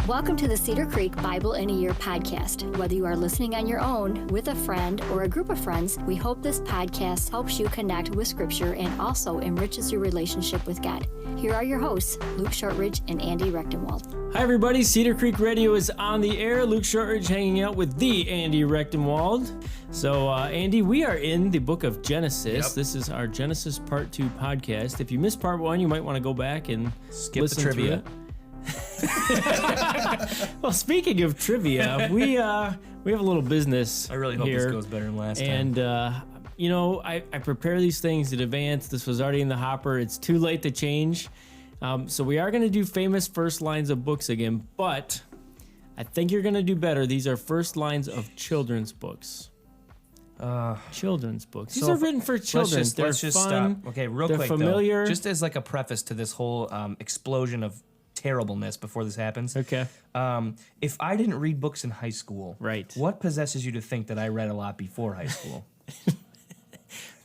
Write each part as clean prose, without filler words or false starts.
Welcome to the Cedar Creek Bible in a Year podcast. Whether you are listening on your own, with a friend, or a group of friends, we hope this podcast helps you connect with Scripture and also enriches your relationship with God. Here are your hosts, Luke Shortridge and Andy Rechtenwald. Hi everybody, Cedar Creek Radio is on the air. Luke Shortridge hanging out with the Andy Rechtenwald. So Andy, we are in the book of Genesis. Yep. This is our Genesis Part 2 podcast. If you missed Part 1, you might want to go back and skip listen the trivia. To it. Well, speaking of trivia, we have a little business. I really hope here, this goes better than last time. And I prepare these things in advance. This was already in the hopper. It's too late to change. So we are going to do famous first lines of books again, but I think you're going to do better. These are first lines of children's books. Children's books. These are written for children. Let's just fun. Stop. Okay, real quick. They're familiar. Though, just as like a preface to this whole explosion of terribleness before this happens. Okay. If I didn't read books in high school, right, what possesses you to think that I read a lot before high school?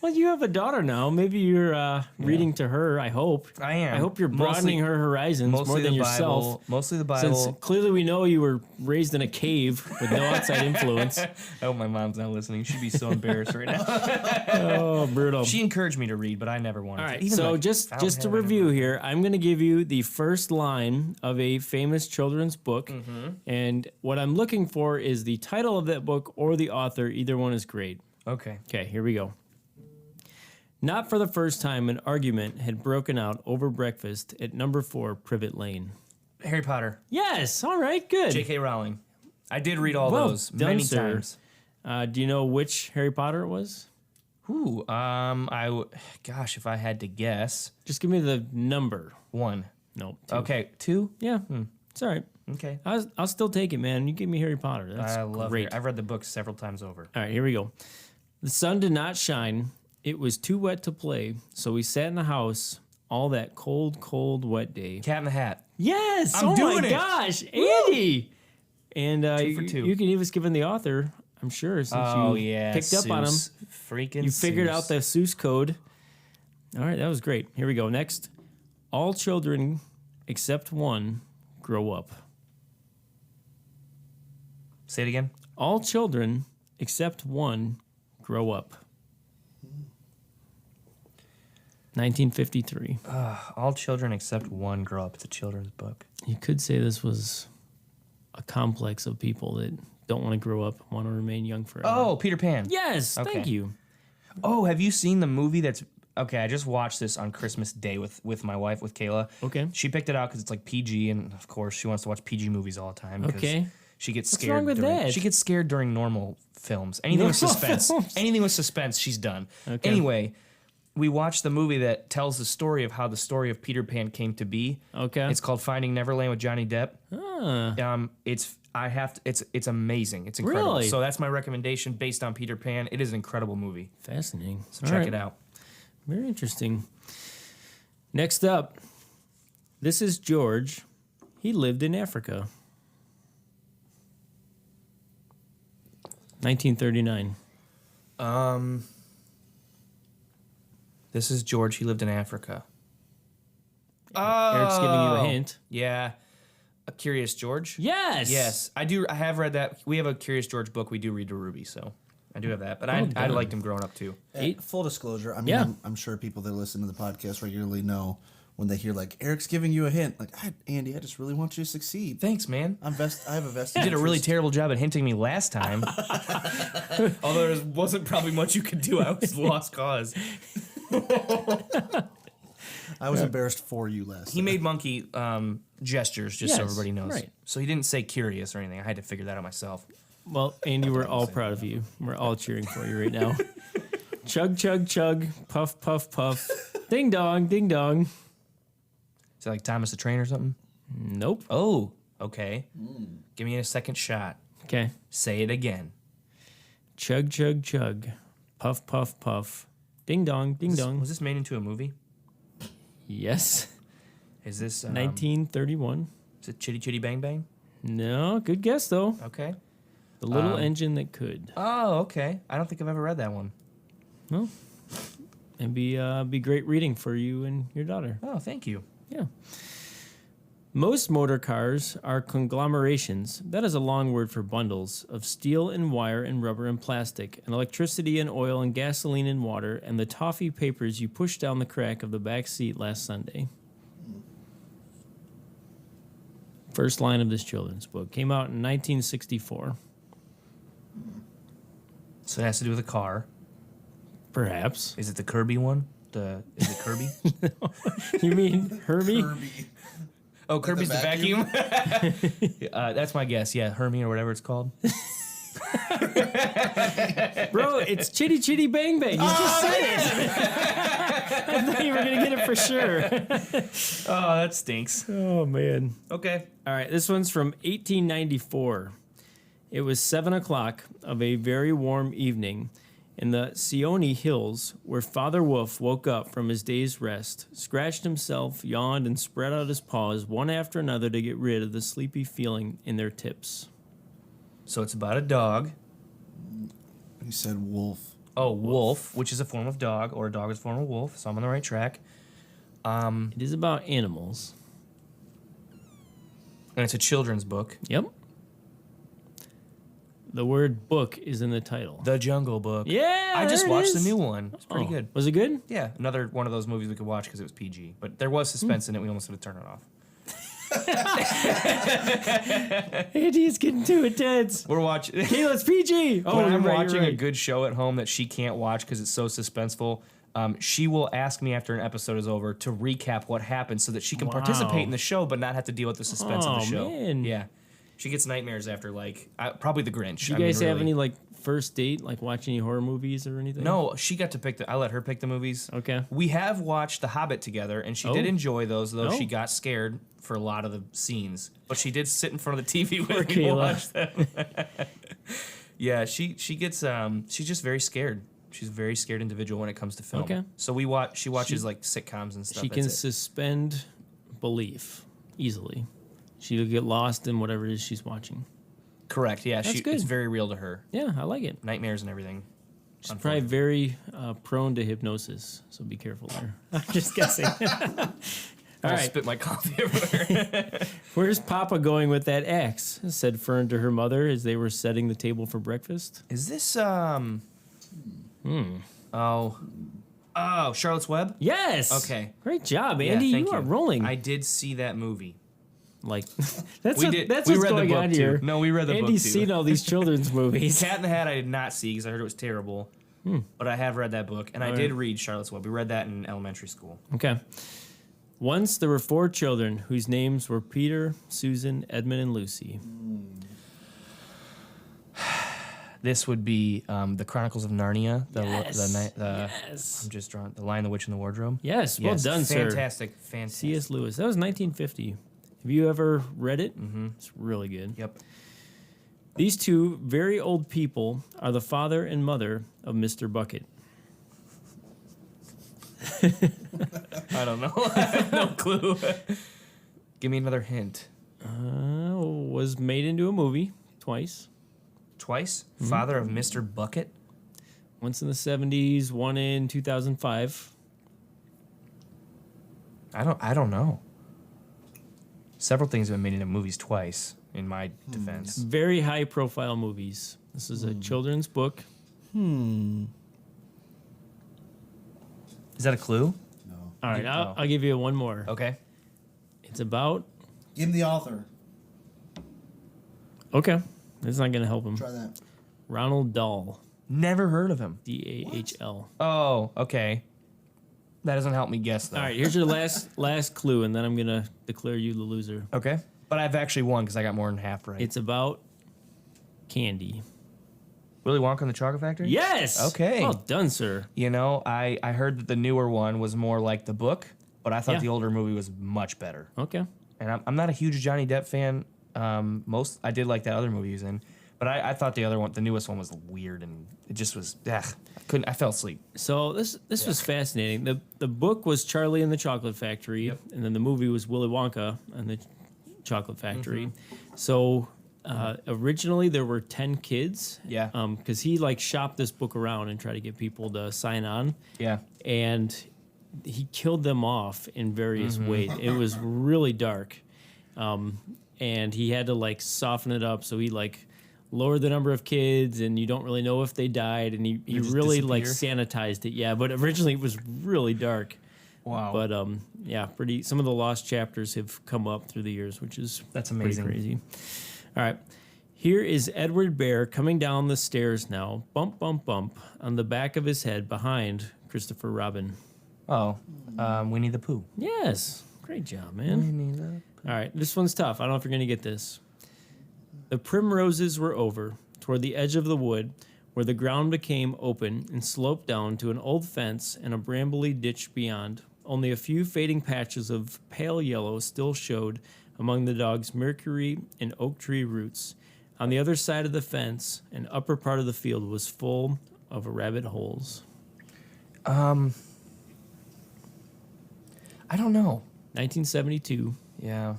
Well, you have a daughter now. Maybe you're reading to her, I hope. I am. I hope you're broadening her horizons more than yourself. Mostly the Bible. Since clearly we know you were raised in a cave with no outside influence. I hope my mom's not listening. She'd be so embarrassed right now. Oh, brutal. She encouraged me to read, but I never wanted to. All right, to. so just to review here, I'm going to give you the first line of a famous children's book. Mm-hmm. And what I'm looking for is the title of that book or the author. Either one is great. Okay. Okay, here we go. Not for the first time, an argument had broken out over breakfast at number 4 Privet Lane. Harry Potter. Yes, all right, good. J.K. Rowling. I did read all those many times. Do you know which Harry Potter it was? Ooh, gosh, if I had to guess. Just give me the number. 1. No, 2. Okay, 2? Yeah, it's all right. Okay. I'll still take it, man. You give me Harry Potter. That's I love great. it. I've read the books several times over. All right, here we go. The sun did not shine. It was too wet to play, so we sat in the house all that cold, cold, wet day. Cat in the Hat. Yes! I'm doing my it. Gosh, Andy! And 2 for 2. You can even give him the author, I'm sure, since you picked up on him. Freaking You figured out the Seuss code. All right, that was great. Here we go. Next. All children except one grow up. Say it again. All children except one grow up. 1953. All children except one grow up. It's a children's book. You could say this was a complex of people that don't want to grow up, want to remain young forever. Oh, Peter Pan. Yes, okay. Thank you. Oh, have you seen the movie that's... Okay, I just watched this on Christmas Day with my wife, with Kayla. Okay. She picked it out because it's like PG, and of course she wants to watch PG movies all the time. Okay. She gets scared. What's wrong with that? She gets scared during normal films. Anything with suspense. Anything with suspense, she's done. Okay. Anyway... We watched the movie that tells the story of how the story of Peter Pan came to be. Okay. It's called Finding Neverland with Johnny Depp. Ah. It's amazing. It's incredible. Really? So that's my recommendation based on Peter Pan. It is an incredible movie. Fascinating. So check it out. Very interesting. Next up, this is George. He lived in Africa. 1939. This is George. He lived in Africa. Eric's giving you a hint. Yeah. A Curious George? Yes. Yes. I have read that. We have a Curious George book. We do read to Ruby, so I do have that. But I liked him growing up, too. Full disclosure, I mean, I'm sure people that listen to the podcast regularly know when they hear, like, Eric's giving you a hint. Like, Andy, I just really want you to succeed. Thanks, man. I have a vested You did a really terrible job at hinting me last time. Although there wasn't probably much you could do. I was lost cause. I was embarrassed for you last He made monkey gestures, just so everybody knows. Right. So he didn't say curious or anything. I had to figure that out myself. Well, Andy, we're all proud of you. We're all cheering for you right now. Chug, chug, chug. Puff, puff, puff. Ding dong, ding dong. Is it like Thomas the Train or something? Nope. Oh, okay. Give me a second shot. Okay. Say it again. Chug, chug, chug. Puff, puff, puff. Ding dong, ding dong. Was this made into a movie? Yes. Is this 1931? Is it Chitty Chitty Bang Bang? No, good guess though. Okay. The Little Engine That Could. Oh, okay. I don't think I've ever read that one. Well, it'd be great reading for you and your daughter. Oh, thank you. Yeah. Most motor cars are conglomerations, that is a long word for bundles, of steel and wire and rubber and plastic, and electricity and oil and gasoline and water, and the toffee papers you pushed down the crack of the back seat last Sunday. First line of this children's book. Came out in 1964. So it has to do with a car. Perhaps. Is it the Kirby one? Is it Kirby? You mean Herbie? Kirby. Oh, Kirby's the vacuum? vacuum? That's my guess. Yeah, Hermie or whatever it's called. Bro, it's Chitty Chitty Bang Bang. You just said it. I thought you were going to get it for sure. Oh, that stinks. Oh, man. Okay. All right, this one's from 1894. It was 7 o'clock of a very warm evening in the Seone Hills, where Father Wolf woke up from his day's rest, scratched himself, yawned, and spread out his paws one after another to get rid of the sleepy feeling in their tips. So it's about a dog. He said wolf. Oh, wolf, which is a form of dog, or a dog is a form of wolf, so I'm on the right track. It is about animals. And it's a children's book. Yep. The word book is in the title. The Jungle Book. Yeah, I just there it watched the is. new one. It's pretty Oh, good. Was it good? Yeah, another one of those movies we could watch because it was PG. But there was suspense in it. We almost had to turn it off. Andy is getting too intense. We're watching. Hey, let's PG. Oh, When I'm you're right, watching you're a right. good show at home that she can't watch because it's so suspenseful, she will ask me after an episode is over to recap what happened so that she can participate in the show but not have to deal with the suspense of the Oh, show. man. Yeah. She gets nightmares after, probably The Grinch. Do you guys have any, first date, watch any horror movies or anything? No, she got to pick I let her pick the movies. Okay. We have watched The Hobbit together, and she did Oh. enjoy those, though Oh. she got scared for a lot of the scenes. But she did sit in front of the TV Poor with me to Kayla. watch them. Yeah, she gets she's just very scared. She's a very scared individual when it comes to film. Okay. So she watches sitcoms and stuff. She can That's it. suspend belief easily. She'll get lost in whatever it is she's watching. Correct. Yeah, That's good. it's very real to her. Yeah, I like it. Nightmares and everything. She's probably very prone to hypnosis, so be careful there. I'm just guessing. All I'll right. spit my coffee everywhere. Where's Papa going with that axe? Said Fern to her mother as they were setting the table for breakfast. Is this Oh, Charlotte's Web? Yes. Okay. Great job, Yeah, Andy. thank you are rolling. I did see that movie. That's We what, did. that's We what's read the going book on too. here. No, we read the book Andy's too. seen all these children's movies. Cat in the Hat I did not see because I heard it was terrible. But I have read that book, and I did read Charlotte's Web. We read that in elementary school. Okay. Once there were 4 children whose names were Peter, Susan, Edmund, and Lucy. This would be the Chronicles of Narnia. Yes. I'm just drawing The Lion, the Witch, and the Wardrobe. Yes, well done, sir. Fantastic. C.S. Lewis. That was 1950. Have you ever read it? Mm-hmm. It's really good. Yep. These 2 very old people are the father and mother of Mr. Bucket. I don't know. I have no clue. Give me another hint. Was made into a movie twice. Twice? Father of Mr. Bucket? Once in the 70s, one in 2005. I don't know. Several things have been made into movies twice, in my defense. Very high profile movies. This is a children's book. Is that a clue? No. All right, Oh. I'll give you one more. Okay. It's about. Give him the author. Okay. That's not going to help him. Try that. Ronald Dahl. Never heard of him. Dahl. Oh, okay. That doesn't help me guess, though. All right, here's your last clue, and then I'm going to declare you the loser. Okay. But I've actually won because I got more than half right. It's about candy. Willy Wonka and the Chocolate Factory? Yes. Okay. Well done, sir. You know, I heard that the newer one was more like the book, but I thought Yeah. the older movie was much better. Okay. And I'm not a huge Johnny Depp fan. I did like that other movie he was in, but I thought the other one, the newest one, was weird and it just was. I fell asleep. So this was fascinating. The book was Charlie and the Chocolate Factory, and then the movie was Willy Wonka and the Chocolate Factory. So originally there were 10 kids. Yeah. Because he shopped this book around and tried to get people to sign on. Yeah. And he killed them off in various ways. It was really dark. and he had to like soften it up. So he like lowered the number of kids, and you don't really know if they died, and he just really like disappear? sanitized it. Yeah, but originally it was really dark. Wow. But yeah, pretty. Some of the lost chapters have come up through the years, which is That's pretty amazing. crazy. All right, here is Edward Bear coming down the stairs now. Bump, bump, bump on the back of his head behind Christopher Robin. Oh, Winnie the Pooh. Yes, great job, man. All right, this one's tough. I don't know if you're gonna get this. The primroses were over toward the edge of the wood, where the ground became open and sloped down to an old fence and a brambly ditch beyond. Only a few fading patches of pale yellow still showed among the dog's mercury and oak tree roots. On the other side of the fence, an upper part of the field was full of rabbit holes. I don't know. 1972. Yeah.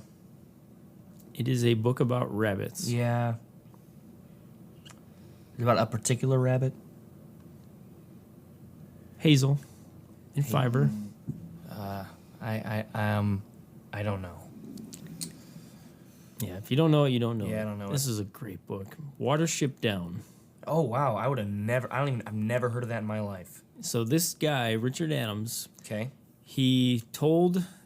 It is a book about rabbits. Yeah. Is it about a particular rabbit? Hazel and fiber. I don't know. Yeah, if you don't know it, you don't know Yeah, it. I don't know This it. is a great book. Watership Down. Oh wow, I would have never. I've never heard of that in my life. So this guy, Richard Adams, Okay. he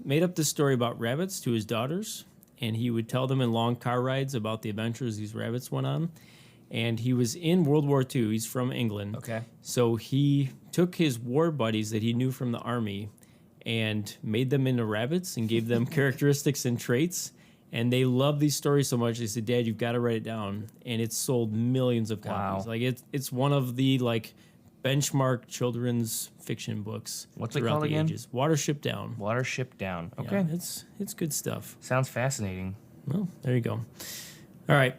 made up this story about rabbits to his daughters, and he would tell them in long car rides about the adventures these rabbits went on. And he was in World War II. He's from England. Okay. So he took his war buddies that he knew from the army and made them into rabbits and gave them characteristics and traits. And they loved these stories so much. They said, "Dad, you've got to write it down." And it's sold millions of copies. Wow. Like it's one of the like benchmark children's fiction books. What's it throughout called the again? ages. Watership Down. Watership Down. Yeah, Okay. it's good stuff. Sounds fascinating. Well, there you go. All right.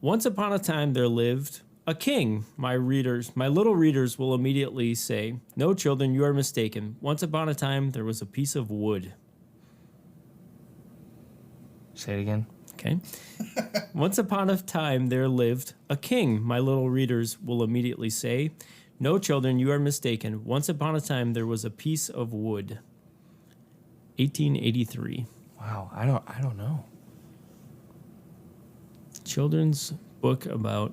Once upon a time there lived a king. My little readers will immediately say, "No, children, you are mistaken. Once upon a time there was a piece of wood." Say it again. Okay. Once upon a time there lived a king. My little readers will immediately say, "No, children, you are mistaken. Once upon a time there was a piece of wood." 1883. Wow. I don't know. Children's book about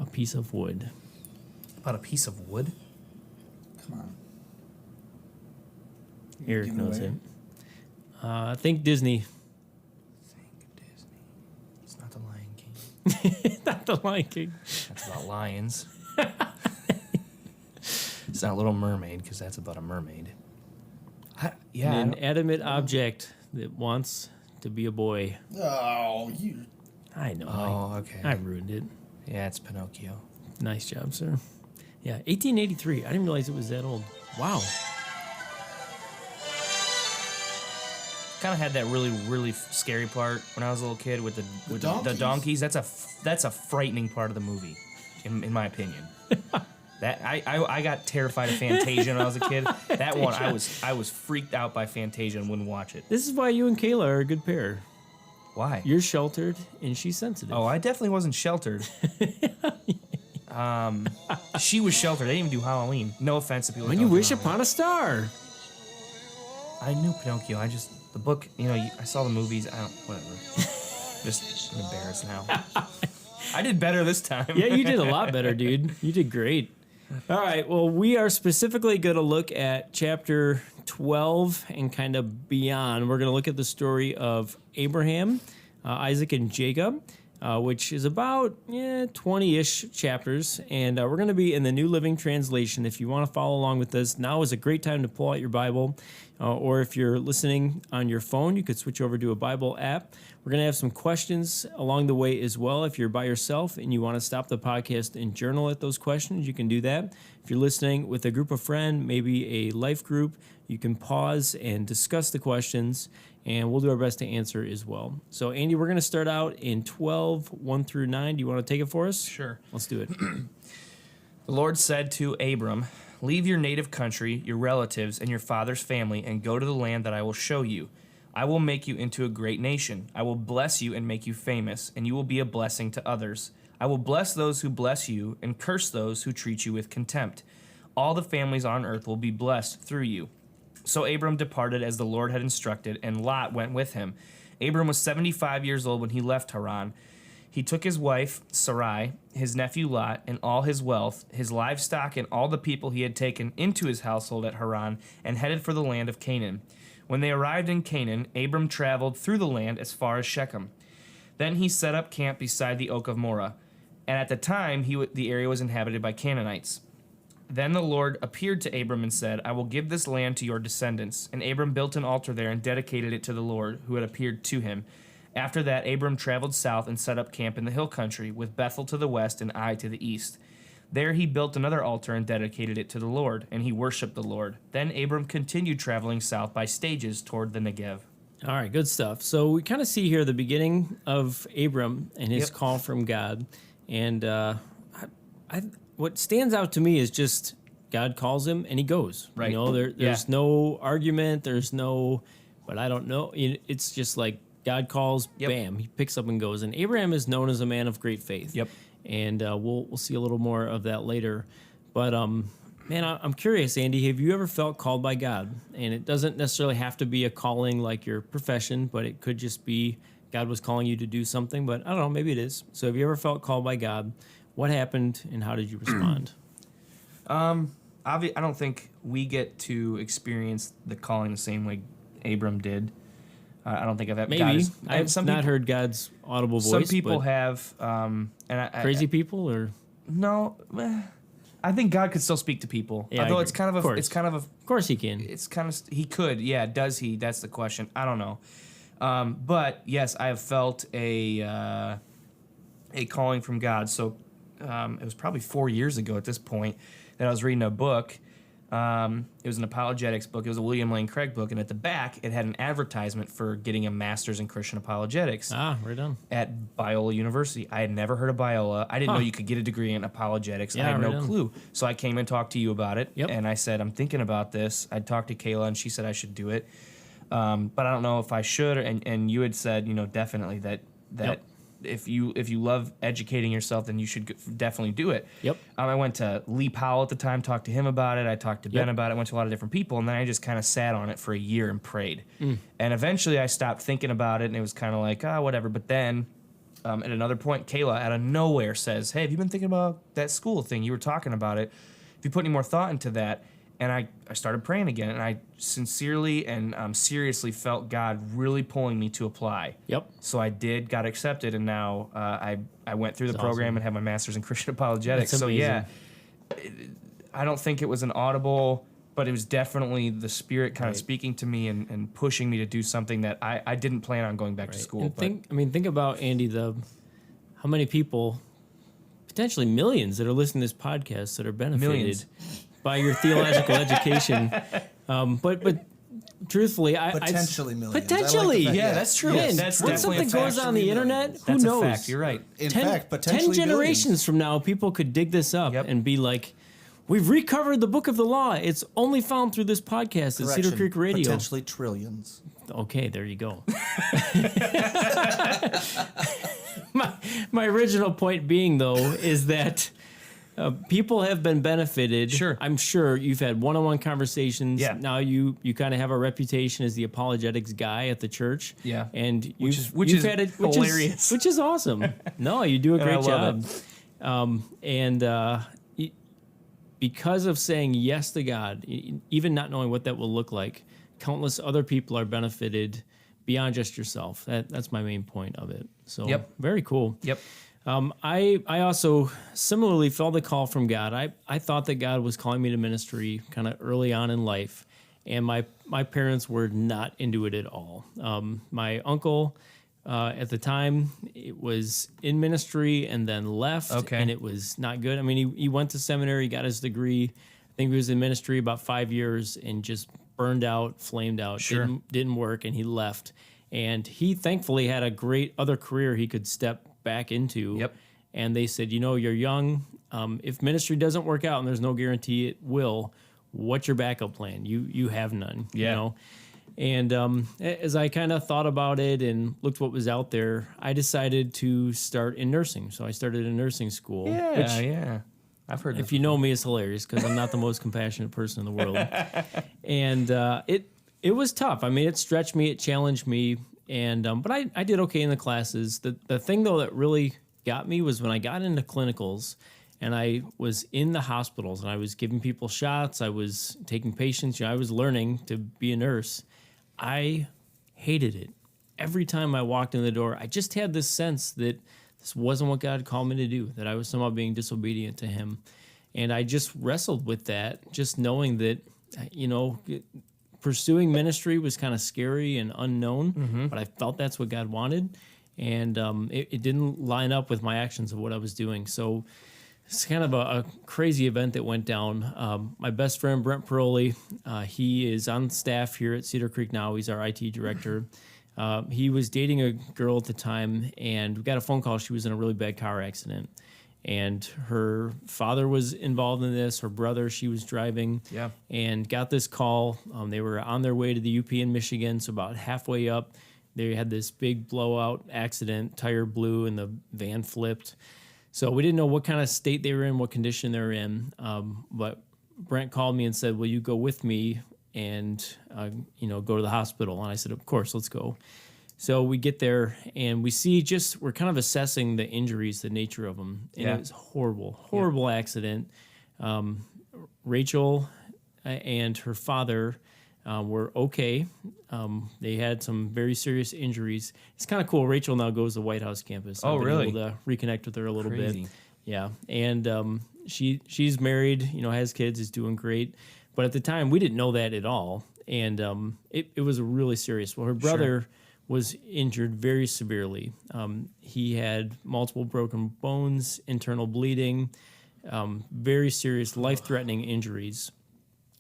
a piece of wood. About a piece of wood. Come on. Eric Give it knows away. it. I think Disney. Think Disney. It's not the Lion King. Not the Lion King. That's about lions. It's not Little Mermaid because that's about a mermaid. Yeah. I An don't- inanimate object that wants to be a boy. Oh, you. I know. Oh, okay. I ruined it. Yeah, it's Pinocchio. Nice job, sir. Yeah, 1883. I didn't realize it was that old. Wow. Kind of had that really scary part when I was a little kid with the donkeys. donkeys. That's a frightening part of the movie, in my opinion. That I got terrified of Fantasia when I was a kid. That one I was freaked out by Fantasia and wouldn't watch it. This is why you and Kayla are a good pair. Why? You're sheltered and she's sensitive. Oh, I definitely wasn't sheltered. She was sheltered. They didn't even do Halloween. No offense to people. When that you don't do wish Halloween. upon a star. I knew Pinocchio. The book. I saw the movies. Whatever. Just embarrassed now. I did better this time. Yeah, you did a lot better, dude. You did great. All right. Well, we are specifically going to look at chapter 12 and kind of beyond. We're going to look at the story of Abraham, Isaac, and Jacob, which is about 20-ish chapters. And we're going to be in the New Living Translation. If you want to follow along with this, now is a great time to pull out your Bible. Or if you're listening on your phone, you could switch over to a Bible app. We're going to have some questions along the way as well. If you're by yourself and you want to stop the podcast and journal at those questions, you can do that. If you're listening with a group of friends, maybe a life group, you can pause and discuss the questions, and we'll do our best to answer as well. So, Andy, we're going to start out in 12, 1 through 9. Do you want to take it for us? Sure. Let's do it. The Lord said to Abram, "Leave your native country, your relatives, and your father's family, and go to the land that I will show you. I will make you into a great nation. I will bless you and make you famous, and you will be a blessing to others. I will bless those who bless you, and curse those who treat you with contempt. All the families on earth will be blessed through you. So Abram departed as the Lord had instructed, and Lot went with him. Abram was 75 years old when he left Haran. He took his wife, Sarai, his nephew Lot, and all his wealth, his livestock, and all the people he had taken into his household at Haran, and headed for the land of Canaan. When they arrived in Canaan, Abram traveled through the land as far as Shechem. Then he set up camp beside the oak of Moreh, and at the time the area was inhabited by Canaanites. Then the Lord appeared to Abram and said, I will give this land to your descendants. And Abram built an altar there and dedicated it to the Lord, who had appeared to him. After that, Abram traveled south and set up camp in the hill country, with Bethel to the west and Ai to the east. There he built another altar and dedicated it to the Lord, and he worshipped the Lord. Then Abram continued traveling south by stages toward the Negev. All right, good stuff. So we kind of see here the beginning of Abram and his Yep. call from God. And what stands out to me is just God calls him and he goes. Right. You know, there's no argument. There's no, but I don't know. It's just like God calls, Yep. bam, he picks up and goes. And Abraham is known as a man of great faith. Yep. And we'll see a little more of that later. But man, I'm curious, Andy. Have you ever felt called by God? And it doesn't necessarily have to be a calling like your profession, but it could just be God was calling you to do something. But I don't know, maybe it is. So have you ever felt called by God? What happened, and how did you respond? I don't think we get to experience the calling the same way Abram did. I don't think I've Maybe I've some not people, heard God's audible voice. Some people but have, and crazy people, or no. I think God could still speak to people. Yeah, I Although agree. it's kind of Of course. of course he can. he could. Yeah, does he? That's the question. I don't know. But yes, I have felt a calling from God. So it was probably 4 years ago at this point that I was reading a book. It was an apologetics book. It was a William Lane Craig book, and at the back it had an advertisement for getting a master's in Christian apologetics Right on. at Biola University. I had never heard of Biola. I didn't know you could get a degree in apologetics. Yeah, I had right no on. clue. So I came and talked to you about it, Yep. and I said, I'm thinking about this. I talked to Kayla, and she said I should do it. But I don't know if I should. And you had said, definitely that Yep. if you love educating yourself, then you should definitely do it. Yep. I went to Lee Powell at the time, talked to him about it. I talked to Ben Yep. about it. Went to a lot of different people, and then I just kind of sat on it for a year and prayed. Mm. And eventually, I stopped thinking about it, and it was kind of like, whatever. But then, at another point, Kayla out of nowhere says, "Hey, have you been thinking about that school thing? You were talking about it. Have you put any more thought into that?" And I started praying again, and I sincerely and seriously felt God really pulling me to apply. Yep. So I did, got accepted, and now I went through the That's program awesome. and have my master's in Christian apologetics. That's So yeah, amazing. I don't think it was an audible, but it was definitely the Spirit kind of Right. speaking to me and pushing me to do something that I didn't plan on going back to school. And But think about, Andy, how many people, potentially millions, that are listening to this podcast that are benefited Millions. by your theological education. But truthfully, Potentially millions. I like the Potentially. fact- yeah, that's true. Man, That's when definitely something a goes fact. on the internet, who That's knows? a fact. You're right. In 10 fact, potentially 10 generations billions. from now, people could dig this up Yep. and be like, we've recovered the book of the law. It's only found through this podcast at Cedar Correction, Creek Radio. Potentially trillions. Okay, there you go. my original point being, though, is that people have been benefited. Sure. I'm sure you've had one-on-one conversations. Yeah. Now you kind of have a reputation as the apologetics guy at the church. Yeah. And Which you've is had it, hilarious. which is awesome. No, you do a And I great love job. Because of saying yes to God, even not knowing what that will look like, countless other people are benefited beyond just yourself. That's my main point of it. So Yep. very cool. Yep. I also similarly felt the call from God. I thought that God was calling me to ministry kind of early on in life, and my parents were not into it at all. My uncle at the time, it was in ministry and then left, Okay. and it was not good. I mean, he went to seminary, got his degree. I think he was in ministry about 5 years and just burned out, flamed out, Sure. didn't work, and he left. And he thankfully had a great other career he could step back into. Yep. And they said, you're young. If ministry doesn't work out, and there's no guarantee it will, what's your backup plan? You have none. Yeah. You know? And as I kind of thought about it and looked what was out there, I decided to start in nursing. So I started in nursing school. Yeah. which Yeah. I've heard this if you know me, it's hilarious because I'm not the most compassionate person in the world. And it was tough. I mean, it stretched me, it challenged me, and but I did okay in the classes. The thing though that really got me was when I got into clinicals and I was in the hospitals and I was giving people shots. I was taking patients. I was learning to be a nurse. I hated it. Every time I walked in the door, I just had this sense that this wasn't what God called me to do, that I was somehow being disobedient to him. And I just wrestled with that, just knowing that, pursuing ministry was kind of scary and unknown, but I felt that's what God wanted. And it didn't line up with my actions of what I was doing. So it's kind of a crazy event that went down. My best friend, Brent Paroli, he is on staff here at Cedar Creek now. He's our IT director. He was dating a girl at the time, and we got a phone call. She was in a really bad car accident. And her father was involved in this, her brother, she was driving, and got this call. They were on their way to the UP in Michigan, so about halfway up, they had this big blowout accident, tire blew, and the van flipped. So we didn't know what kind of state they were in, what condition they were in. But Brent called me and said, will you go with me and, go to the hospital? And I said, of course, let's go. So we get there and we see we're kind of assessing the injuries, the nature of them. And it was horrible accident. Rachel and her father were okay. They had some very serious injuries. It's kind of cool. Rachel now goes to White House campus. Oh, really? Able to reconnect with her a little Crazy. bit. Yeah. And she's married, has kids, is doing great. But at the time, we didn't know that at all. And it was really serious. Well, her brother was injured very severely. He had multiple broken bones, internal bleeding, very serious, life-threatening injuries.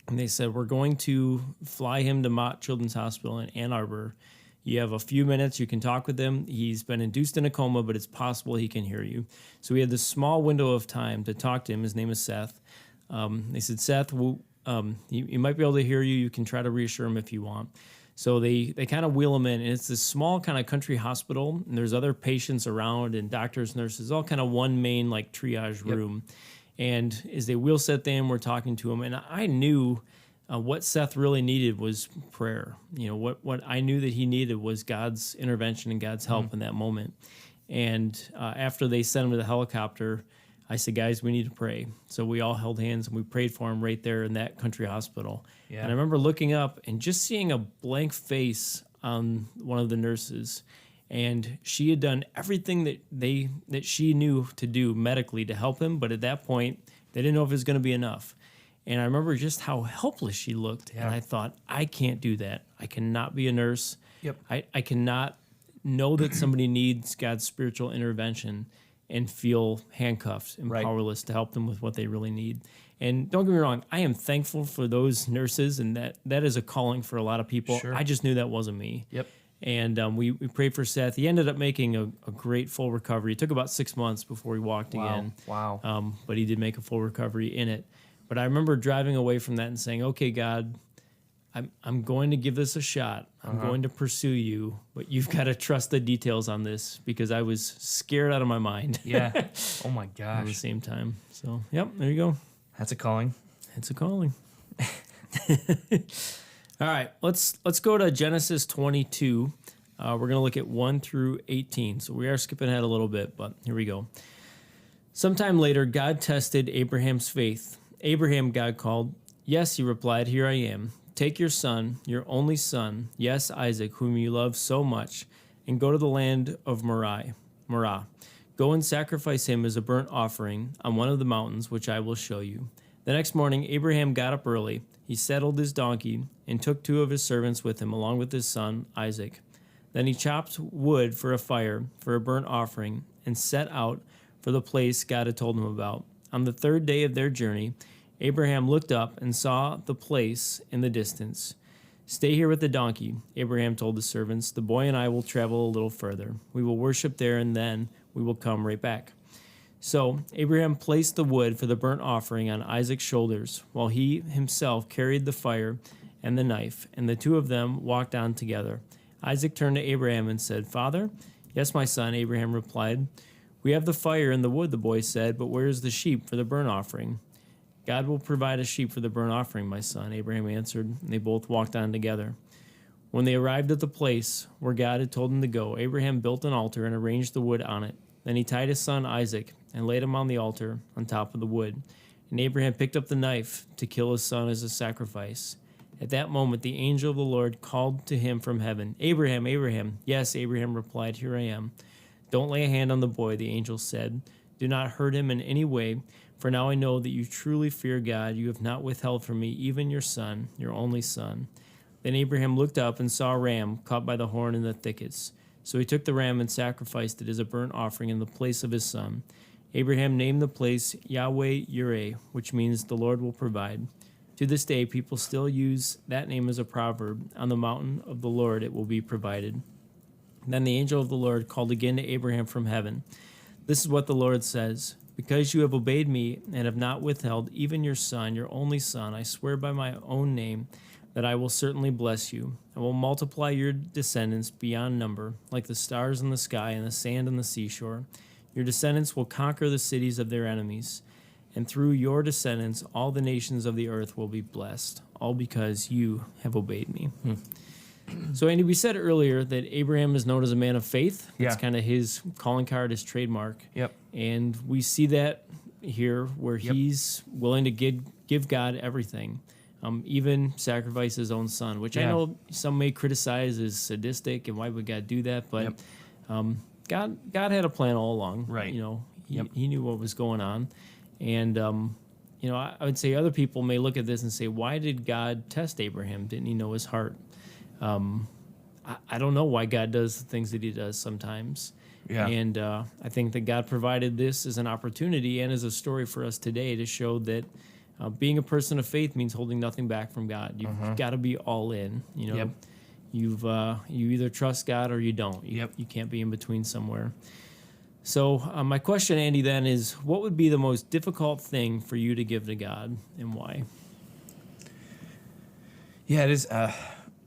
And they said, we're going to fly him to Mott Children's Hospital in Ann Arbor. You have a few minutes. You can talk with him. He's been induced in a coma, but it's possible he can hear you. So we had this small window of time to talk to him. His name is Seth. They said, Seth, he might be able to hear you. You can try to reassure him if you want. So they kind of wheel him in. And it's this small kind of country hospital. And there's other patients around and doctors, nurses, all kind of one main like triage room. And as they wheel Seth in, we're talking to him. And I knew what Seth really needed was prayer. What I knew that he needed was God's intervention and God's help in that moment. And after they sent him to the helicopter, I said, guys, we need to pray. So we all held hands and we prayed for him right there in that country hospital. Yeah. And I remember looking up and just seeing a blank face on one of the nurses. And she had done everything that she knew to do medically to help him. But at that point, they didn't know if it was going to be enough. And I remember just how helpless she looked. Yeah. And I thought, I can't do that. I cannot be a nurse. Yep. I cannot know that somebody needs God's spiritual intervention and feel handcuffed and powerless to help them with what they really need. And don't get me wrong, I am thankful for those nurses, and that is a calling for a lot of people. Sure. I just knew that wasn't me. Yep. And we prayed for Seth. He ended up making a great full recovery. It took about 6 months before he walked again. Wow. But he did make a full recovery in it. But I remember driving away from that and saying, okay, God, I'm going to give this a shot. I'm going to pursue you, but you've got to trust the details on this, because I was scared out of my mind. Yeah. Oh my gosh. At the same time. So, yep, there you go. That's a calling. It's a calling. All right, let's go to Genesis 22. We're going to look at 1 through 18. So we are skipping ahead a little bit, but here we go. Sometime later, God tested Abraham's faith. Abraham, God called. Yes, he replied, here I am. Take your son, your only son, yes, Isaac, whom you love so much, and go to the land of Moriah. Go and sacrifice him as a burnt offering on one of the mountains, which I will show you. The next morning, Abraham got up early. He saddled his donkey and took 2 of his servants with him, along with his son, Isaac. Then he chopped wood for a fire, for a burnt offering, and set out for the place God had told him about. On the 3rd day of their journey, Abraham looked up and saw the place in the distance. Stay here with the donkey, Abraham told the servants. The boy and I will travel a little further. We will worship there, and then we will come right back. So Abraham placed the wood for the burnt offering on Isaac's shoulders, while he himself carried the fire and the knife, and the 2 of them walked on together. Isaac turned to Abraham and said, Father? Yes, my son, Abraham replied. "We have the fire and the wood," the boy said, "but where is the sheep for the burnt offering?" "God will provide a sheep for the burnt offering, my son," Abraham answered, and they both walked on together. When they arrived at the place where God had told them to go, Abraham built an altar and arranged the wood on it. Then he tied his son Isaac and laid him on the altar on top of the wood. And Abraham picked up the knife to kill his son as a sacrifice. At that moment, the angel of the Lord called to him from heaven, "Abraham, Abraham." "Yes," Abraham replied, "here I am." "Don't lay a hand on the boy," the angel said. "Do not hurt him in any way, for now I know that you truly fear God. You have not withheld from me even your son, your only son." Then Abraham looked up and saw a ram caught by the horn in the thickets. So he took the ram and sacrificed it as a burnt offering in the place of his son. Abraham named the place Yahweh-Yireh, which means "the Lord will provide." To this day, people still use that name as a proverb. On the mountain of the Lord it will be provided. Then the angel of the Lord called again to Abraham from heaven. "This is what the Lord says. Because you have obeyed me and have not withheld even your son, your only son, I swear by my own name that I will certainly bless you. I will multiply your descendants beyond number, like the stars in the sky and the sand on the seashore. Your descendants will conquer the cities of their enemies, and through your descendants all the nations of the earth will be blessed, all because you have obeyed me." So, Andy, we said earlier that Abraham is known as a man of faith. That's Yeah. kind of his calling card, his trademark. Yep. And we see that here where he's willing to give God everything. Even sacrifice his own son, which I Yeah. know some may criticize as sadistic and why would God do that, but God had a plan all along. Right. He knew what was going on, and I would say other people may look at this and say, why did God test Abraham? Didn't he know his heart? I don't know why God does the things that he does sometimes. Yeah. And I think that God provided this as an opportunity and as a story for us today to show that being a person of faith means holding nothing back from God. You've got to be all in. Yep. You either trust God or you don't. You can't be in between somewhere. So my question, Andy, then is, what would be the most difficult thing for you to give to God, and why? Yeah, it is.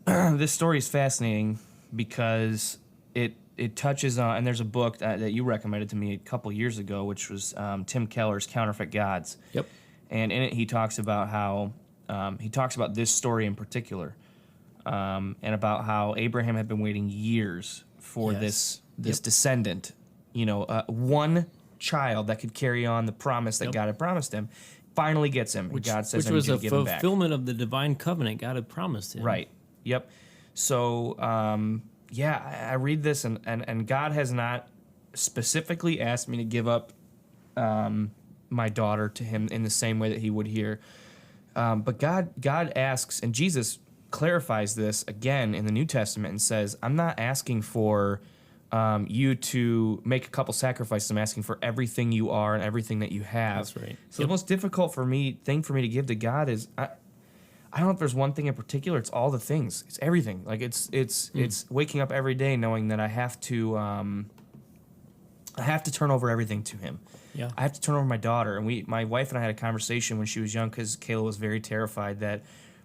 This story is fascinating because it touches on, and there's a book that you recommended to me a couple years ago, which was Tim Keller's Counterfeit Gods. Yep. And in it, he talks about how he talks about this story in particular, and about how Abraham had been waiting years for this descendant, one child that could carry on the promise that God had promised him. Finally gets him, and God says, which "I need was you a to give him back." fulfillment of the divine covenant God had promised him. Right. Yep. So I read this, and God has not specifically asked me to give up my daughter to him in the same way that he would here. But God asks, and Jesus clarifies this again in the New Testament and says, "I'm not asking for you to make a couple sacrifices. I'm asking for everything you are and everything that you have." That's right. So the most difficult thing for me to give to God is I don't know if there's one thing in particular. It's all the things. It's everything. Like it's waking up every day knowing that I have to turn over everything to Him. Yeah. I have to turn over my daughter. And my wife and I had a conversation when she was young, because Kayla was very terrified that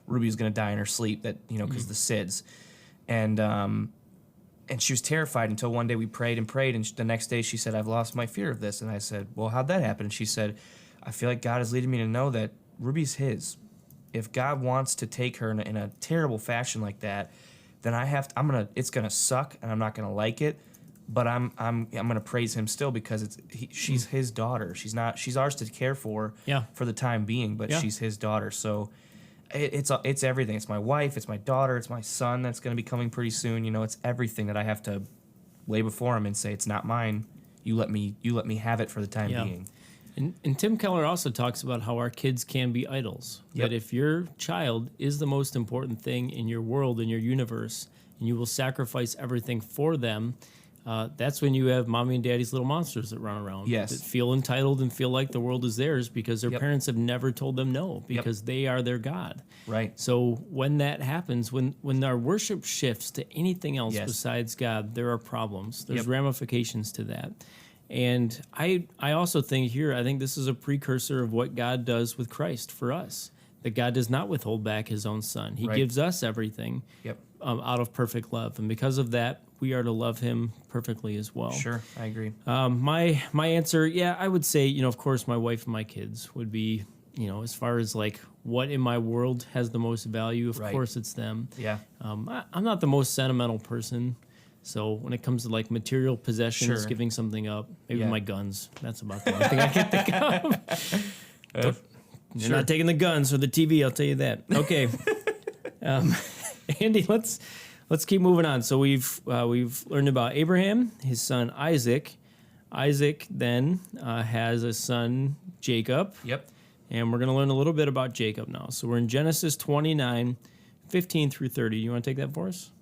Ruby was going to die in her sleep, that because the SIDS, and she was terrified until one day we prayed, and the next day she said, "I've lost my fear of this." And I said, "Well, how'd that happen?" And she said, "I feel like God is leading me to know that Ruby's His. If God wants to take her in a terrible fashion like that, then it's gonna suck, and I'm not gonna like it, but I'm gonna praise Him still, because she's His daughter. She's ours to care for for the time being, but she's His daughter. So it's everything. It's my wife, it's my daughter, it's my son that's gonna be coming pretty soon. It's everything that I have to lay before Him and say, it's not mine. You let me have it for the time being." And Tim Keller also talks about how our kids can be idols. Yep. That if your child is the most important thing in your world, in your universe, and you will sacrifice everything for them, that's when you have mommy and daddy's little monsters that run around. Yes. That feel entitled and feel like the world is theirs because their Yep. parents have never told them no, because they are their God. Right. So when that happens, when our worship shifts to anything else besides God, there are problems. There's ramifications to that. And I also think here, I think this is a precursor of what God does with Christ for us. That God does not withhold back His own Son. He gives us everything out of perfect love. And because of that, we are to love him perfectly as well. Sure, I agree. My answer, yeah, I would say, of course, my wife and my kids would be, as far as like what in my world has the most value, of Right. course it's them. Yeah. I'm not the most sentimental person. So when it comes to like material possessions, Sure. giving something up, maybe Yeah. my guns. That's about the only thing I can think of. You're Sure. not taking the guns or the TV, I'll tell you that. Okay. Andy, let's keep moving on. So we've learned about Abraham, his son Isaac. Isaac then has a son Jacob. Yep. And we're going to learn a little bit about Jacob now. So we're in Genesis 29, 15 through 30. You want to take that for us?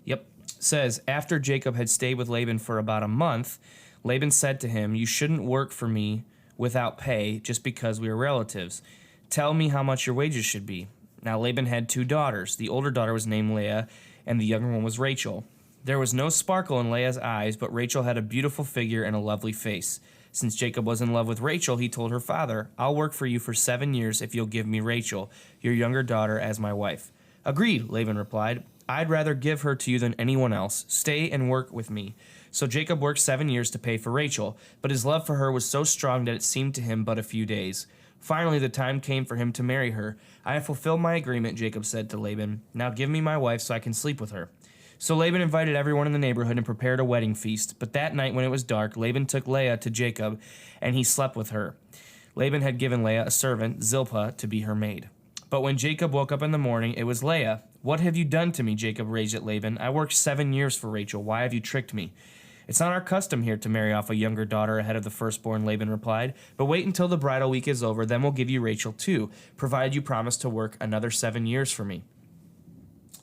Yep. Says, after Jacob had stayed with Laban for about a month, Laban said to him, "You shouldn't work for me without pay just because we are relatives. Tell me how much your wages should be." Now Laban had 2 daughters. The older daughter was named Leah, and the younger one was Rachel. There was no sparkle in Leah's eyes, but Rachel had a beautiful figure and a lovely face. Since Jacob was in love with Rachel, he told her father, "I'll work for you for 7 years if you'll give me Rachel, your younger daughter, as my wife." "Agreed," Laban replied. "I'd rather give her to you than anyone else. Stay and work with me." So Jacob worked 7 years to pay for Rachel, but his love for her was so strong that it seemed to him but a few days. Finally, the time came for him to marry her. "I have fulfilled my agreement," Jacob said to Laban. "Now give me my wife so I can sleep with her." So Laban invited everyone in the neighborhood and prepared a wedding feast. But that night when it was dark, Laban took Leah to Jacob, and he slept with her. Laban had given Leah a servant, Zilpah, to be her maid. But when Jacob woke up in the morning, it was Leah. "What have you done to me?" Jacob raged at Laban. "I worked 7 years for Rachel. Why have you tricked me?" "It's not our custom here to marry off a younger daughter ahead of the firstborn," Laban replied. "But wait until the bridal week is over, then we'll give you Rachel too, provided you promise to work another 7 years for me."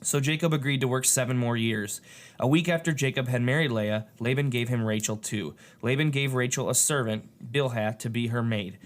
So Jacob agreed to work 7 more years. A week after Jacob had married Leah, Laban gave him Rachel too. Laban gave Rachel a servant, Bilhah, to be her maid.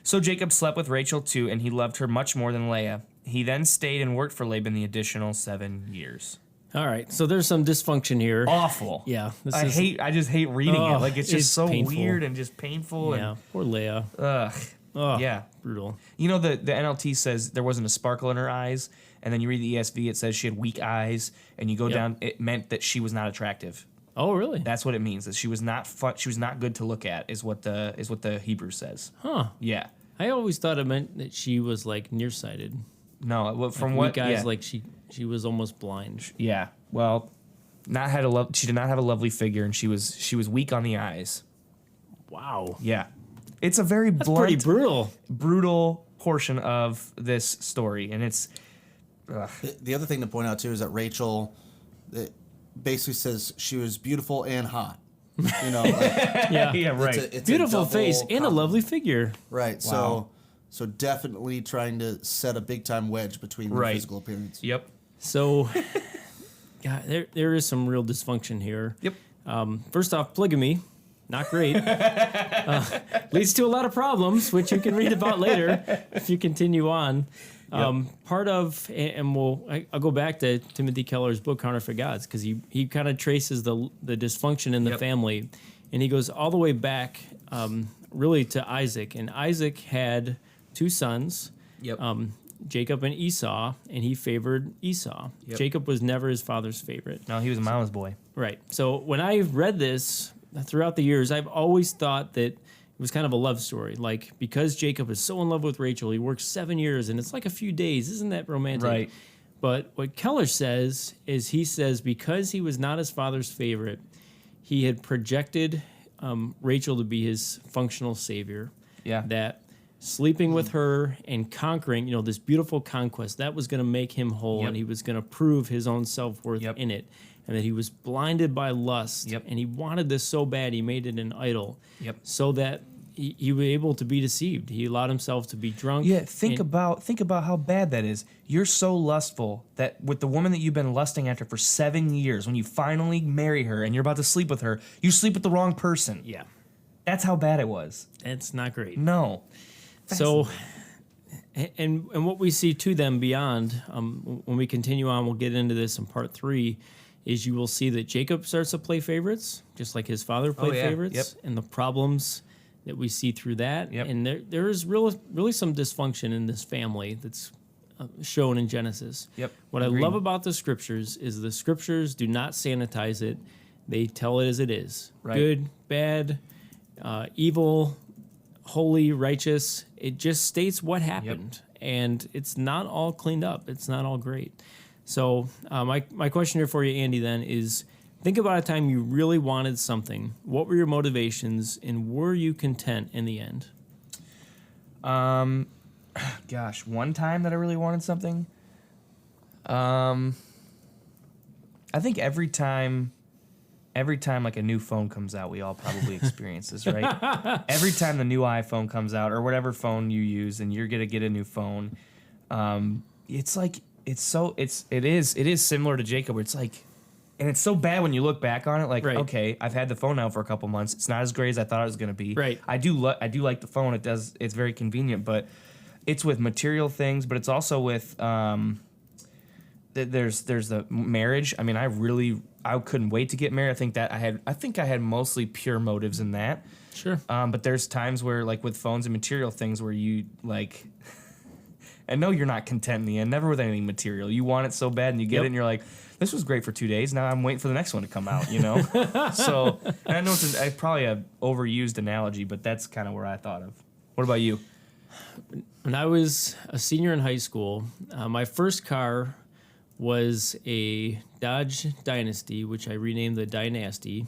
So Jacob slept with Rachel too, and he loved her much more than Leah. He then stayed and worked for Laban the additional 7 years. All right. So there's some dysfunction here. Awful. Yeah. I just hate reading it. Like it's just so painful. weird and just painful. Yeah. Poor Leah. And Oh, yeah. brutal. You know, the NLT says there wasn't a sparkle in her eyes, and then you read the ESV, it says she had weak eyes, and you go down, it meant that she was not attractive. Oh, really? That's what it means. That she was not she was not good to look at. Is what the Hebrew says. Huh. Yeah. I always thought it meant that she was like nearsighted. No. From Weak what? eyes, Yeah. like she was almost blind. Yeah. Well, she did not have a lovely figure, and she was weak on the eyes. Wow. Yeah. It's a very That's blunt, pretty brutal. brutal portion of this story, and it's The other thing to point out too is that Rachel, it basically says she was beautiful and hot. You know, like, Yeah. yeah, right. it's a Beautiful double face and a compliment. lovely figure. Right. Wow. So definitely trying to set a big time wedge between their Right. physical appearance. Yep. So, yeah, there is some real dysfunction here. Yep. First off, polygamy, not great. Leads to a lot of problems, which you can read about later if you continue on. Part of, and I'll go back to Timothy Keller's book, Counterfeit Gods, because he kind of traces the dysfunction in the Yep. family, and he goes all the way back, really to Isaac. And Isaac had 2 sons. Yep. Jacob and Esau, and he favored Esau. Yep. Jacob was never his father's favorite. No, he was a mama's boy. Right. So when I've read this throughout the years, I've always thought that it was kind of a love story. Like, because Jacob is so in love with Rachel, he works 7 years, and it's like a few days. Isn't that romantic? Right. But what Keller says is because he was not his father's favorite, he had projected Rachel to be his functional savior. Yeah. That sleeping with her and conquering, this beautiful conquest, that was going to make him whole, Yep. and he was going to prove his own self-worth Yep. in it. And that he was blinded by lust, Yep. and he wanted this so bad he made it an idol. Yep. So that he was able to be deceived. He allowed himself to be drunk. Yeah, think and- about how bad that is. You're so lustful that with the woman that you've been lusting after for 7 years, when you finally marry her and you're about to sleep with her, you sleep with the wrong person. Yeah, That's how bad it was. it's not great. No. So, and what we see to them beyond, when we continue on, we'll get into this in part 3, is you will see that Jacob starts to play favorites, just like his father played yeah. favorites, Yep. and the problems that we see through that. Yep. And there is really some dysfunction in this family that's shown in Genesis. Yep, What agreed. I love about the scriptures is the scriptures do not sanitize it. They tell it as it is. Right. Good, bad, evil, holy, righteous. It just states what happened. And it's not all cleaned up. It's not all great. So my question here for you, Andy, then is think about a time you really wanted something. What were your motivations, and were you content in the end? Gosh, one time that I really wanted something. I think every time like a new phone comes out, we all probably experience this, right? Every time the new iPhone comes out or whatever phone you use and you're gonna get a new phone, it's like it is similar to Jacob, where it's like, and it's so bad when you look back on it, like, Right. okay, I've had the phone now for a couple months. It's not as great as I thought it was gonna be. Right. I do like the phone. It's very convenient, but it's with material things, but it's also with there's the marriage. I mean, I couldn't wait to get married. I think I had mostly pure motives in that. Sure. But there's times where, like with phones and material things, where you like, and no, you're not content in the end. Never with anything material. You want it so bad, and you get Yep. it, and you're like, this was great for 2 days. Now I'm waiting for the next one to come out. You know. So, and I know it's probably a overused analogy, but that's kind of where I thought of. What about you? When I was a senior in high school, my first car was a Dodge Dynasty, which I renamed the Dynasty.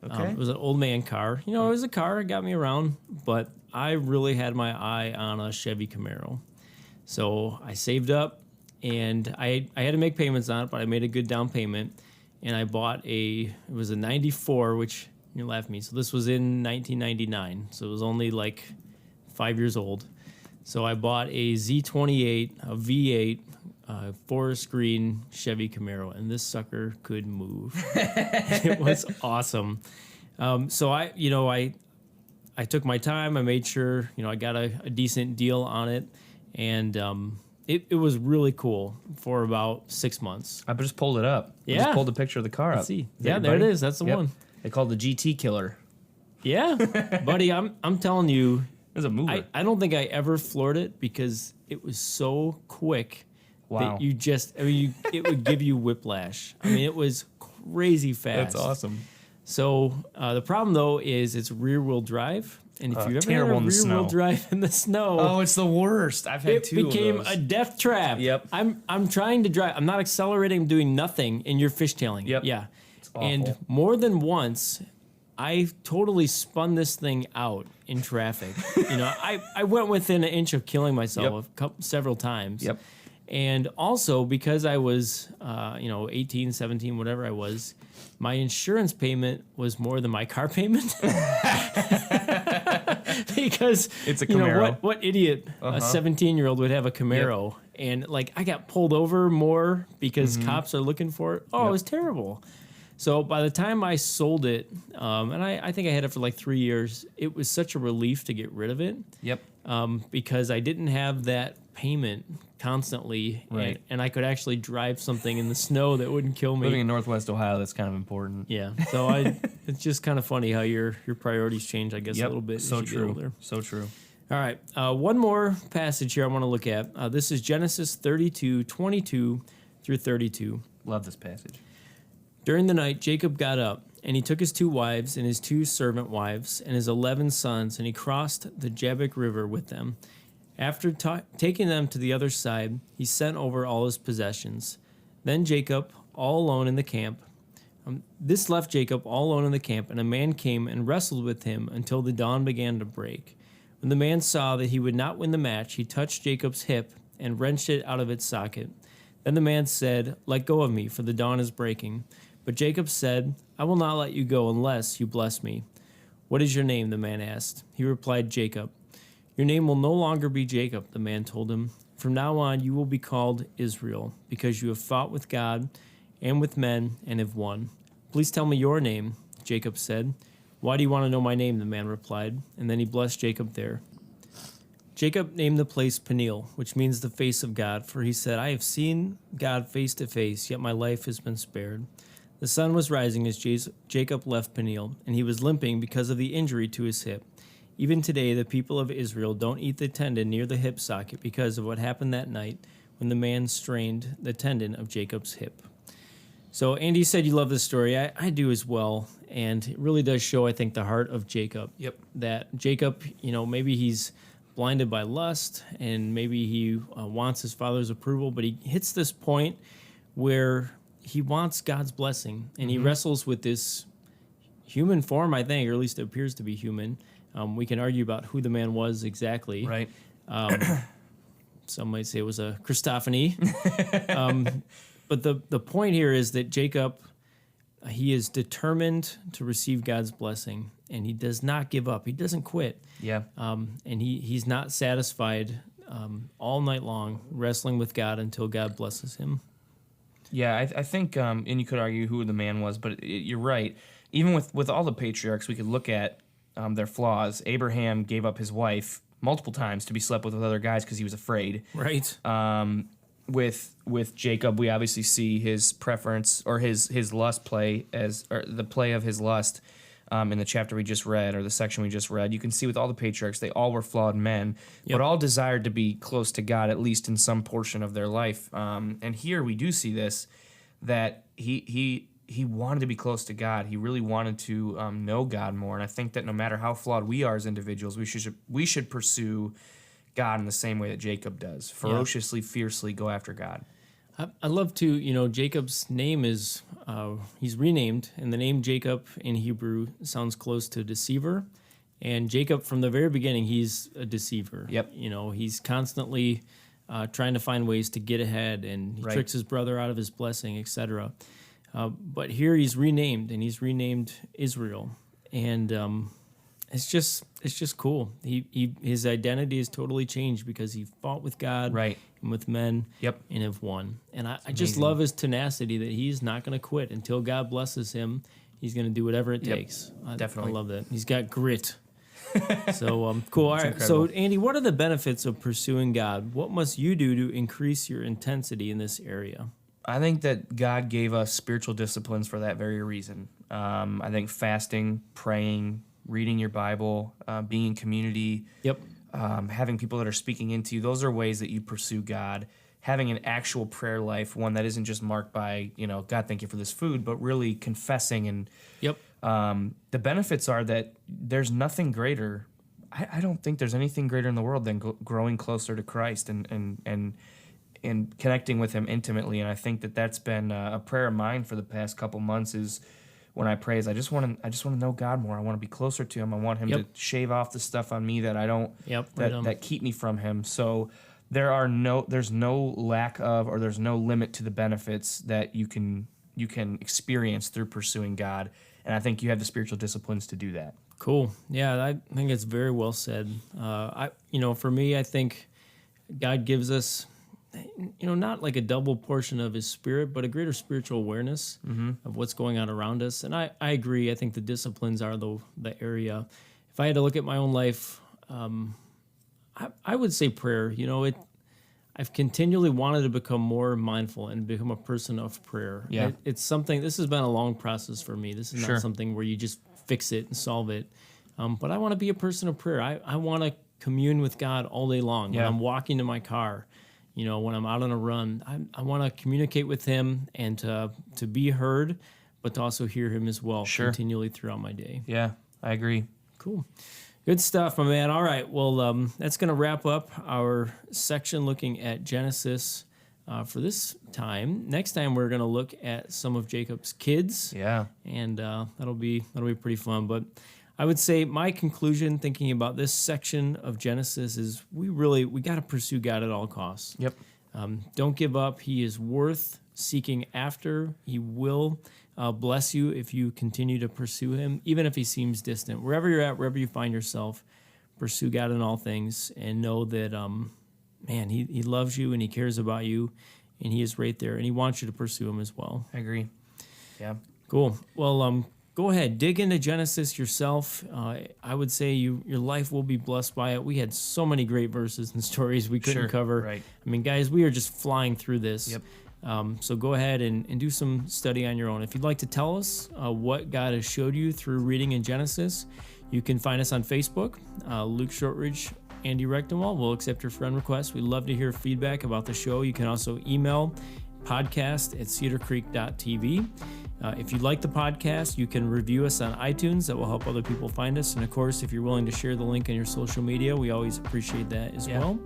Okay. It was an old man car. You know, it was a car. It got me around, but I really had my eye on a Chevy Camaro. So I saved up, and I had to make payments on it, but I made a good down payment, and I bought it was a 94, which you laugh at me. So this was in 1999. So it was only like 5 years old. So I bought a Z28, a V8, forest green Chevy Camaro, and this sucker could move. It was awesome. So I took my time. I made sure, I got a decent deal on it, and it was really cool for about 6 months. I just pulled it up. I Yeah. just pulled a picture of the car up. Let's see. Is Yeah, that there it buddy? is. That's the Yep. one. They called the GT Killer. Yeah, buddy, I'm telling you, It was a mover. I don't think I ever floored it because it was so quick Wow. that it would give you whiplash. I mean, it was crazy fast. That's awesome. So the problem though is it's rear wheel drive, and if you've ever had a terrible in the rear wheel snow. drive in the snow, Oh, it's the worst. I've had it two became of those. a death trap. Yep. I'm trying to drive. I'm not accelerating. I'm doing nothing, and you're fishtailing. Yep. Yeah. awful. And more than once, I totally spun this thing out in traffic. I went within an inch of killing myself several times. Yep. And also because I was, 18, 17, whatever I was, my insurance payment was more than my car payment. Because It's a Camaro. what idiot, a 17-year-old would have a Camaro, and like I got pulled over more because cops are looking for it. Oh, Yep. it was terrible. So by the time I sold it, and I think I had it for like 3 years, it was such a relief to get rid of it. Yep. Because I didn't have that payment constantly, Right. and I could actually drive something in the snow that wouldn't kill me. Living in Northwest Ohio, that's kind of important. Yeah, so it's just kind of funny how your priorities change, I guess, a little bit. So as you get true. older. So true. All right, one more passage here I want to look at. This is Genesis 32:22 through 32. Love this passage. During the night, Jacob got up, and he took his 2 wives and his 2 servant wives and his 11 sons, and he crossed the Jabbok River with them. After taking them to the other side, he sent over all his possessions. Then Jacob, all alone in the camp, this left Jacob all alone in the camp, and a man came and wrestled with him until the dawn began to break. When the man saw that he would not win the match, he touched Jacob's hip and wrenched it out of its socket. Then the man said, "Let go of me, for the dawn is breaking." But Jacob said, "I will not let you go unless you bless me." "What is your name?" the man asked. He replied, "Jacob." "Your name will no longer be Jacob," the man told him. "From now on you will be called Israel, because you have fought with God and with men and have won." "Please tell me your name," Jacob said. "Why do you want to know my name?" the man replied, and then he blessed Jacob there. Jacob named the place Peniel, which means the face of God, for he said, "I have seen God face to face, yet my life has been spared." The sun was rising as Jacob left Peniel, and he was limping because of the injury to his hip. Even today, the people of Israel don't eat the tendon near the hip socket because of what happened that night when the man strained the tendon of Jacob's hip. So Andy said you love this story. I do as well. And it really does show, I think, the heart of Jacob. Yep. That Jacob, maybe he's blinded by lust and maybe he wants his father's approval, but he hits this point where he wants God's blessing and he wrestles with this human form, I think, or at least it appears to be human. We can argue about who the man was exactly. Right. Some might say it was a Christophany. But the point here is that Jacob, he is determined to receive God's blessing, and he does not give up. He doesn't quit. Yeah. And he's not satisfied all night long wrestling with God until God blesses him. Yeah, I think, and you could argue who the man was, but you're right. Even with all the patriarchs, we could look at their flaws. Abraham gave up his wife multiple times to be slept with other guys because he was afraid. Right. With Jacob, we obviously see his preference or his lust play or the play of his lust in the chapter we just read or the section we just read. You can see with all the patriarchs, they all were flawed men, but all desired to be close to God, at least in some portion of their life. And here we do see this, that he wanted to be close to God. He really wanted to know God more. And I think that no matter how flawed we are as individuals, we should pursue God in the same way that Jacob does. Ferociously, fiercely go after God. I love to, Jacob's name is, he's renamed, and the name Jacob in Hebrew sounds close to deceiver. And Jacob, from the very beginning, he's a deceiver. Yep. He's constantly trying to find ways to get ahead, and he tricks his brother out of his blessing, etc. But here he's renamed, and he's renamed Israel. And it's just cool. His identity is totally changed because he fought with God and with men and have won. And I just love his tenacity that he's not going to quit until God blesses him. He's going to do whatever it takes. Definitely. I love that. He's got grit. So cool. All right. Incredible. So Andy, what are the benefits of pursuing God? What must you do to increase your intensity in this area? I think that God gave us spiritual disciplines for that very reason. I think fasting, praying, reading your Bible, being in community, having people that are speaking into you, those are ways that you pursue God. Having an actual prayer life, one that isn't just marked by, God, thank you for this food, but really confessing. And the benefits are that there's nothing greater. I don't think there's anything greater in the world than growing closer to Christ and connecting with him intimately. And I think that that's been a prayer of mine for the past couple months is when I pray is I just want to know God more. I want to be closer to him. I want him to shave off the stuff on me that I don't that keep me from him. So there's no lack of, or there's no limit to the benefits that you can experience through pursuing God. And I think you have the spiritual disciplines to do that. Cool. Yeah, I think it's very well said. For me, I think God gives us, not like a double portion of his spirit, but a greater spiritual awareness of what's going on around us. And I agree. I think the disciplines are the area. If I had to look at my own life, I would say prayer. I've continually wanted to become more mindful and become a person of prayer. Yeah. It's something, this has been a long process for me. This is not something where you just fix it and solve it. But I want to be a person of prayer. I want to commune with God all day long. When I'm walking to my car, when I'm out on a run, I want to communicate with him and to be heard, but to also hear him as well continually throughout my day. Yeah, I agree. Cool. Good stuff, my man. All right. Well, that's going to wrap up our section looking at Genesis for this time. Next time, we're going to look at some of Jacob's kids. Yeah. And that'll be pretty fun. But I would say my conclusion, thinking about this section of Genesis, is we got to pursue God at all costs. Yep. Don't give up. He is worth seeking after. He will bless you if you continue to pursue him, even if he seems distant. Wherever you're at, wherever you find yourself, pursue God in all things and know that, he loves you and he cares about you and he is right there and he wants you to pursue him as well. I agree. Yeah. Cool. Well, go ahead, dig into Genesis yourself. I would say your life will be blessed by it. We had so many great verses and stories we couldn't cover. Right. I mean, guys, we are just flying through this. Yep. So go ahead and do some study on your own. If you'd like to tell us what God has showed you through reading in Genesis, you can find us on Facebook, Luke Shortridge Andy Rechtenwald. We'll accept your friend requests. We'd love to hear feedback about the show. You can also email podcast@cedarcreek.tv. If you like the podcast, you can review us on iTunes. That will help other people find us. And of course, if you're willing to share the link on your social media, we always appreciate that as well.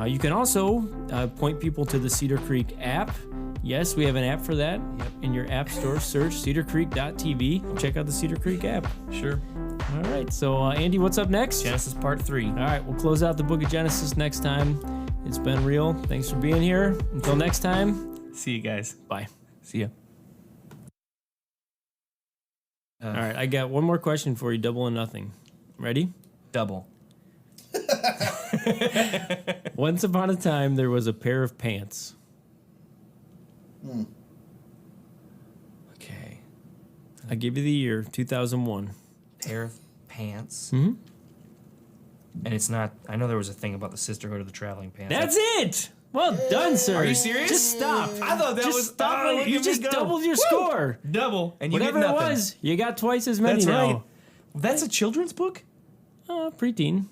You can also point people to the Cedar Creek app. Yes, we have an app for that. In your app store, search cedarcreek.tv. Check out the Cedar Creek app. Sure. All right. So, Andy, what's up next? Genesis Part 3. All right. We'll close out the book of Genesis next time. It's been real. Thanks for being here. Until next time. See you guys. Bye. See ya. All right. I got one more question for you, double or nothing. Ready? Double. Once upon a time, there was a pair of pants. Okay. I give you the year, 2001. Pair of pants. Mm-hmm. And it's not. I know there was a thing about the Sisterhood of the Traveling Pants. That's it! Well done, sir. Are you serious? Just stop. I thought that Just was. stop. Oh, look You at me just go. doubled your Woo! score. Double. And you Whatever get it nothing. was, you got twice as many That's now. right. That's a children's book? Preteen.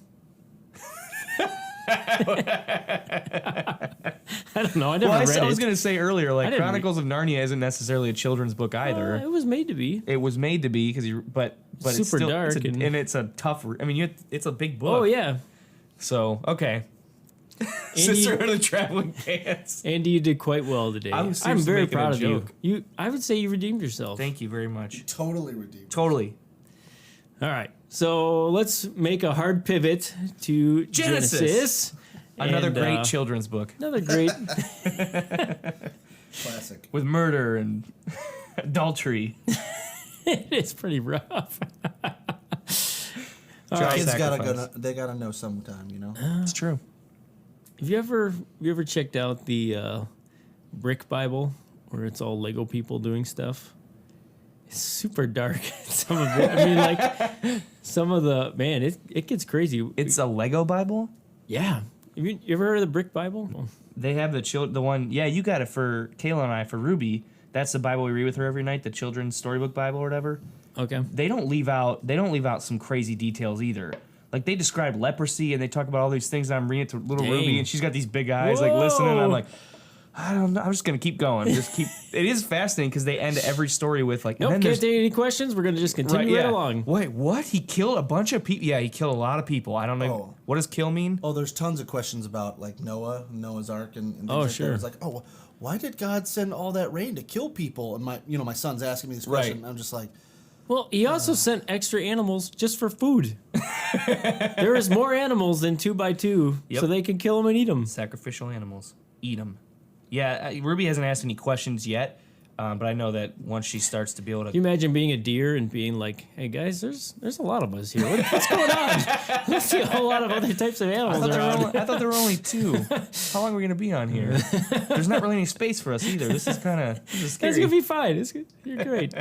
I don't know. I never read it. I was going to say earlier, I like didn't Chronicles of Narnia isn't necessarily a children's book either. It was made to be. It was made to be because but it's Super still, dark and it's a tough. I mean, it's a big book. Oh yeah. So okay. Sisterhood of the Traveling Pants. Andy, you did quite well today. I'm I'm seriously very making a proud of you. joke. I would say you redeemed yourself. Thank you very much. Totally redeemed. Totally. All right. So let's make a hard pivot to Genesis. Another And, great children's book Another great. Classic. with murder and adultery. It's pretty rough. Child Kids sacrifice. they gotta know sometime, you know. It's true. Have you ever checked out the Brick Bible, where it's all Lego people doing stuff? It's super dark. Some of it. I mean, like some of the it gets crazy. It's a Lego Bible. Yeah. You ever heard of the Brick Bible? They have the one. Yeah, you got it for Kayla and I for Ruby. That's the Bible we read with her every night, the children's storybook Bible or whatever. Okay. They don't leave out some crazy details either. Like they describe leprosy and they talk about all these things. And I'm reading it to little Dang. Ruby and she's got these big eyes like listening. I'm like, I don't know. I'm just gonna keep going. Just keep. It is fascinating because they end every story with like. Nope, and then can't there's take any questions. We're gonna just continue right along. Wait, what? He killed a bunch of people. Yeah, he killed a lot of people. I don't know. Oh. What does kill mean? Oh, there's tons of questions about like Noah's Ark, and things Oh, like sure. That. It's like, oh, why did God send all that rain to kill people? And my son's asking me this question. Right. And I'm just like, Well, he also sent extra animals just for food. There is more animals than 2x2, Yep. so they can kill them and eat them. Sacrificial animals. Eat them. Yeah, Ruby hasn't asked any questions yet, but I know that once she starts to be able to. Can you imagine being a deer and being like, "Hey guys, there's a lot of us here. What's going on? I see a whole lot of other types of animals around." I thought there were only two. How long are we gonna be on here? There's not really any space for us either. This is That's scary. gonna be fine. You're great.